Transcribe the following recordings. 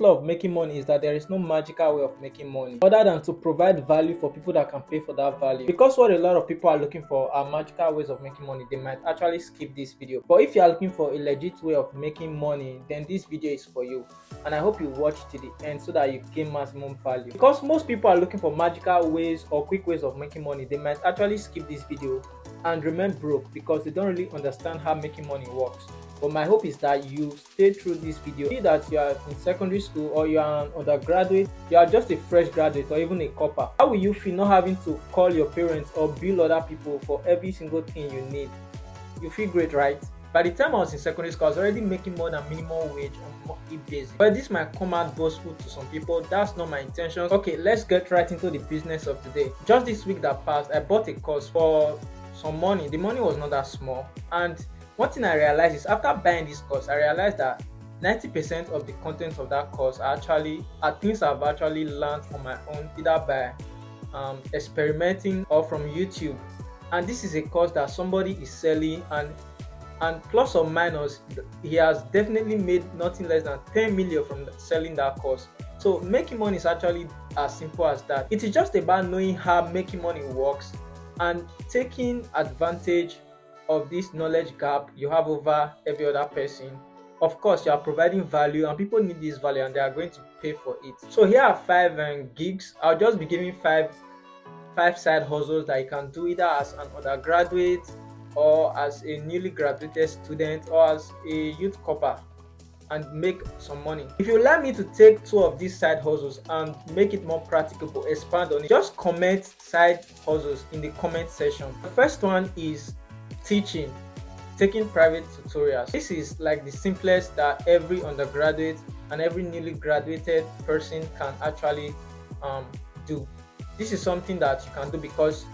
law of making money is that there is no magical way of making money other than to provide value for people that can pay for that value. Because what a lot of people are looking for are magical ways of making money, they might actually skip this video. But if you are looking for a legit way of making money, then this video is for you. And I hope you watch to the end so that you gain maximum value. Because most people are looking for magical ways or quick ways of making money, they might actually skip this video and remain broke because they don't really understand how making money works. But my hope is that you stay through this video. Be that you are in secondary school or you are an undergraduate, you are just a fresh graduate or even a copper. How will you feel not having to call your parents or bill other people for every single thing you need? You feel great, right? By the time I was in secondary school, I was already making more than minimum wage on monthly basis. But this might come out boastful to some people. That's not my intention. Okay, let's get right into the business of today. Just this week that passed, I bought a course for some money. The money was not that small. And one thing I realized is after buying this course, I realized that 90% of the content of that course are things I've actually learned on my own, either by experimenting or from YouTube. And this is a course that somebody is selling, and plus or minus, he has definitely made nothing less than 10 million from selling that course. So making money is actually as simple as that. It is just about knowing how making money works and taking advantage of this knowledge gap you have over every other person. Of course, you are providing value and people need this value and they are going to pay for it. So here are 5 gigs. I'll just be giving five side hustles that you can do either as an undergraduate or as a newly graduated student or as a youth copper and make some money. If you allow me to take 2 of these side hustles and make it more practicable, expand on it, just comment side hustles in the comment section. The first one is teaching, taking private tutorials. This is like the simplest that every undergraduate and every newly graduated person can actually do. This is something that you can do because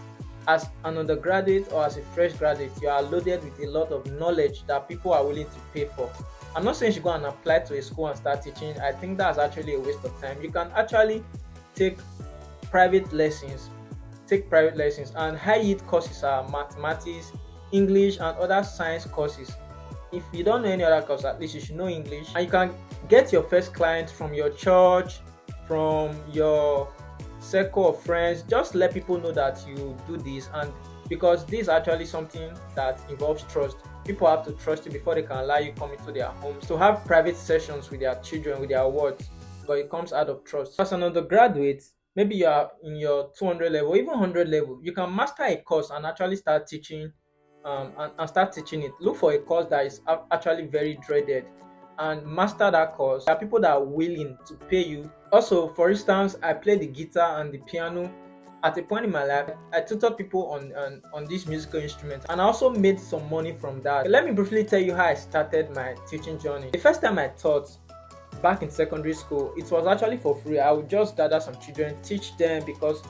as an undergraduate or as a fresh graduate, you are loaded with a lot of knowledge that people are willing to pay for. I'm not saying you should go and apply to a school and start teaching. I think that's actually a waste of time. You can actually take private lessons, and high yield courses are mathematics, English, and other science courses. If you don't know any other course, at least you should know English. And you can get your first client from your church, from your circle of friends. Just let people know that you do this, and because this is actually something that involves trust. People have to trust you before they can allow you come into their homes to have private sessions with their children, with their wards, but it comes out of trust. As an undergraduate, maybe you are in your 200 level, even 100 level, you can master a course and actually start teaching and start teaching it. Look for a course that is actually very dreaded and master that course. There are people that are willing to pay you. Also, for instance, I play the guitar and the piano. At a point in my life, I tutored people on these musical instruments, and I also made some money from that. Let me briefly tell you how I started my teaching journey. The first time I taught back in secondary school, it was actually for free. I would just gather some children, teach them, because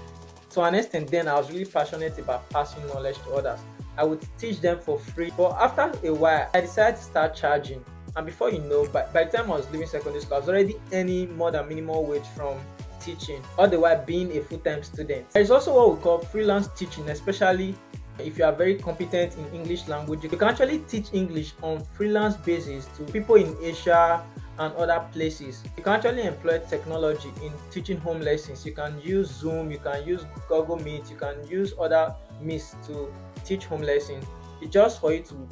to an extent then I was really passionate about passing knowledge to others. I would teach them for free, but after a while I decided to start charging, and before you know, by the time I was leaving secondary school, I was already earning more than minimum wage from teaching, all the while being a full-time student. There is also what we call freelance teaching, especially if you are very competent in English language. You can actually teach English on freelance basis to people in Asia and other places. You can actually employ technology in teaching home lessons. You can use Zoom, you can use Google Meet, you can use other means to teach home lessons. It's just for you to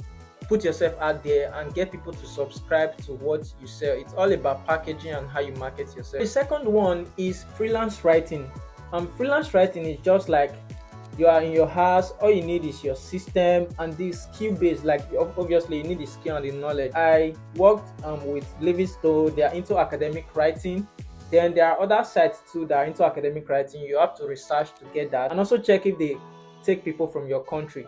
put yourself out there and get people to subscribe to what you sell. It's all about packaging and how you market yourself. The second one is freelance writing. Freelance writing is just like you are in your house, all you need is your system and this skill based. Like obviously you need the skill and the knowledge. I worked with Livingstone. They are into academic writing. Then there are other sites too that are into academic writing. You have to research to get that, and also check if they take people from your country.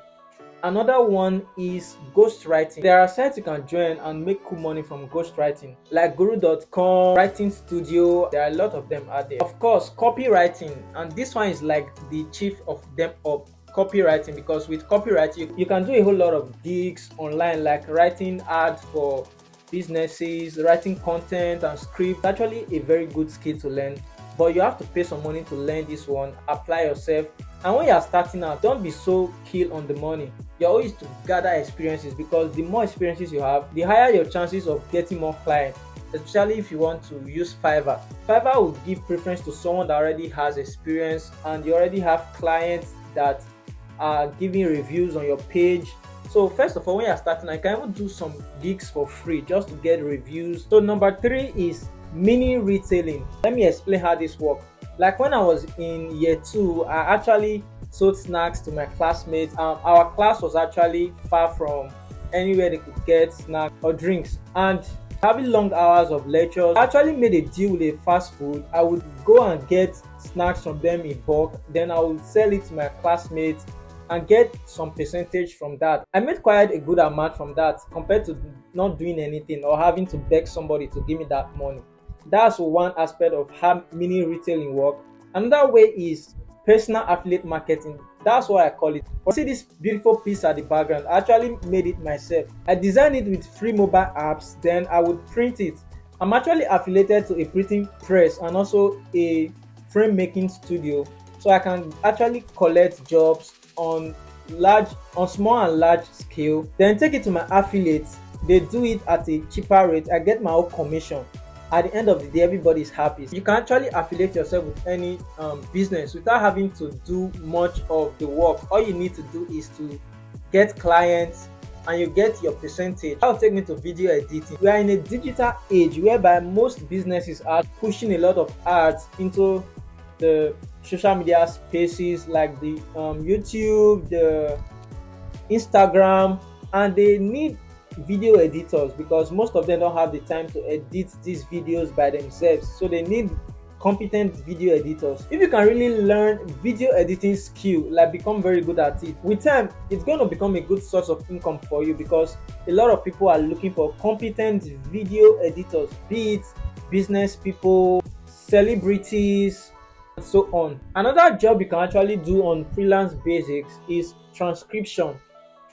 Another one is ghostwriting. There are sites you can join and make cool money from ghostwriting, like guru.com, writing studio. There are a lot of them out there. Of course, copywriting, and this one is like the chief of them of copywriting, because with copywriting you can do a whole lot of gigs online, like writing ads for businesses, writing content and script. It's actually a very good skill to learn, but you have to pay some money to learn this one. Apply yourself. And when you are starting out, don't be so keen on the money. You're always to gather experiences, because the more experiences you have, the higher your chances of getting more clients. especially if you want to use Fiverr. Fiverr will give preference to someone that already has experience and you already have clients that are giving reviews on your page. So first of all, when you're starting, I can even do some gigs for free just to get reviews. So number 3 is mini retailing. Let me explain how this works. Like when I was in year 2, I actually sold snacks to my classmates. Our class was actually far from anywhere they could get snacks or drinks, and having long hours of lectures, I actually made a deal with a fast food. I would go and get snacks from them in bulk, then I would sell it to my classmates and get some percentage from that. I made quite a good amount from that compared to not doing anything or having to beg somebody to give me that money. That's one aspect of how mini retailing work. Another way is personal affiliate marketing. That's what I call it. But see this beautiful piece at the background, I actually made it myself. I designed it with free mobile apps, then I would print it. I'm actually affiliated to a printing press and also a frame making studio, so I can actually collect jobs on small and large scale, then take it to my affiliates. They do it at a cheaper rate. I get my own commission. At the end of the day, everybody is happy. You can actually affiliate yourself with any business without having to do much of the work. All you need to do is to get clients and you get your percentage. That will take me to video editing. We are in a digital age whereby most businesses are pushing a lot of ads into the social media spaces like the YouTube, the Instagram, and they need video editors because most of them don't have the time to edit these videos by themselves, so they need competent video editors. If you can really learn video editing skill, like become very good at it, with time it's going to become a good source of income for you because a lot of people are looking for competent video editors, be it business people, celebrities, and so on. Another job you can actually do on freelance basics is transcription.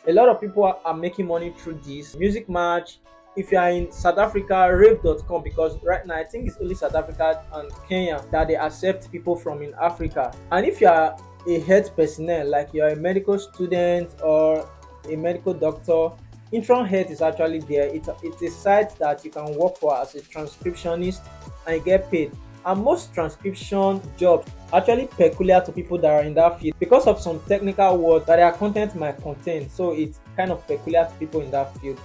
A lot of people are making money through this. Music Match. If you are in South Africa, rave.com, because right now I think it's only South Africa and Kenya that they accept people from in Africa. And if you are a health personnel, like you are a medical student or a medical doctor, Intron Health is actually there. It's a site that you can work for as a transcriptionist and you get paid. And most transcription jobs are actually peculiar to people that are in that field because of some technical words that their content might contain. So it's kind of peculiar to people in that field.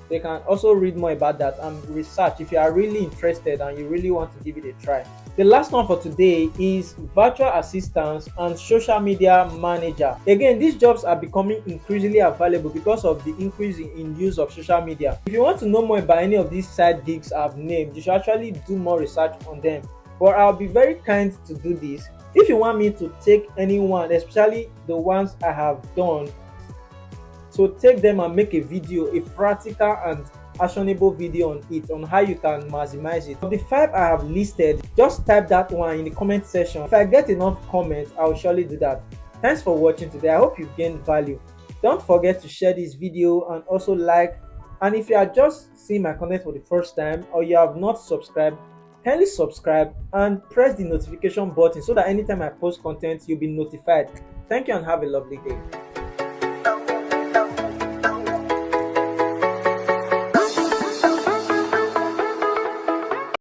They can also read more about that and research if you are really interested and you really want to give it a try. The last one for today is virtual assistants and social media manager. Again, these jobs are becoming increasingly available because of the increase in use of social media. If you want to know more about any of these side gigs I've named, you should actually do more research on them. But I'll be very kind to do this. If you want me to take anyone, especially the ones I have done, so take them and make a video, a practical and actionable video on it, on how you can maximize it. Of the 5 I have listed, just type that one in the comment section. If I get enough comments, I will surely do that. Thanks for watching today. I hope you gained value. Don't forget to share this video and also like. And if you are just seeing my content for the first time or you have not subscribed, kindly subscribe and press the notification button so that anytime I post content, you'll be notified. Thank you and have a lovely day.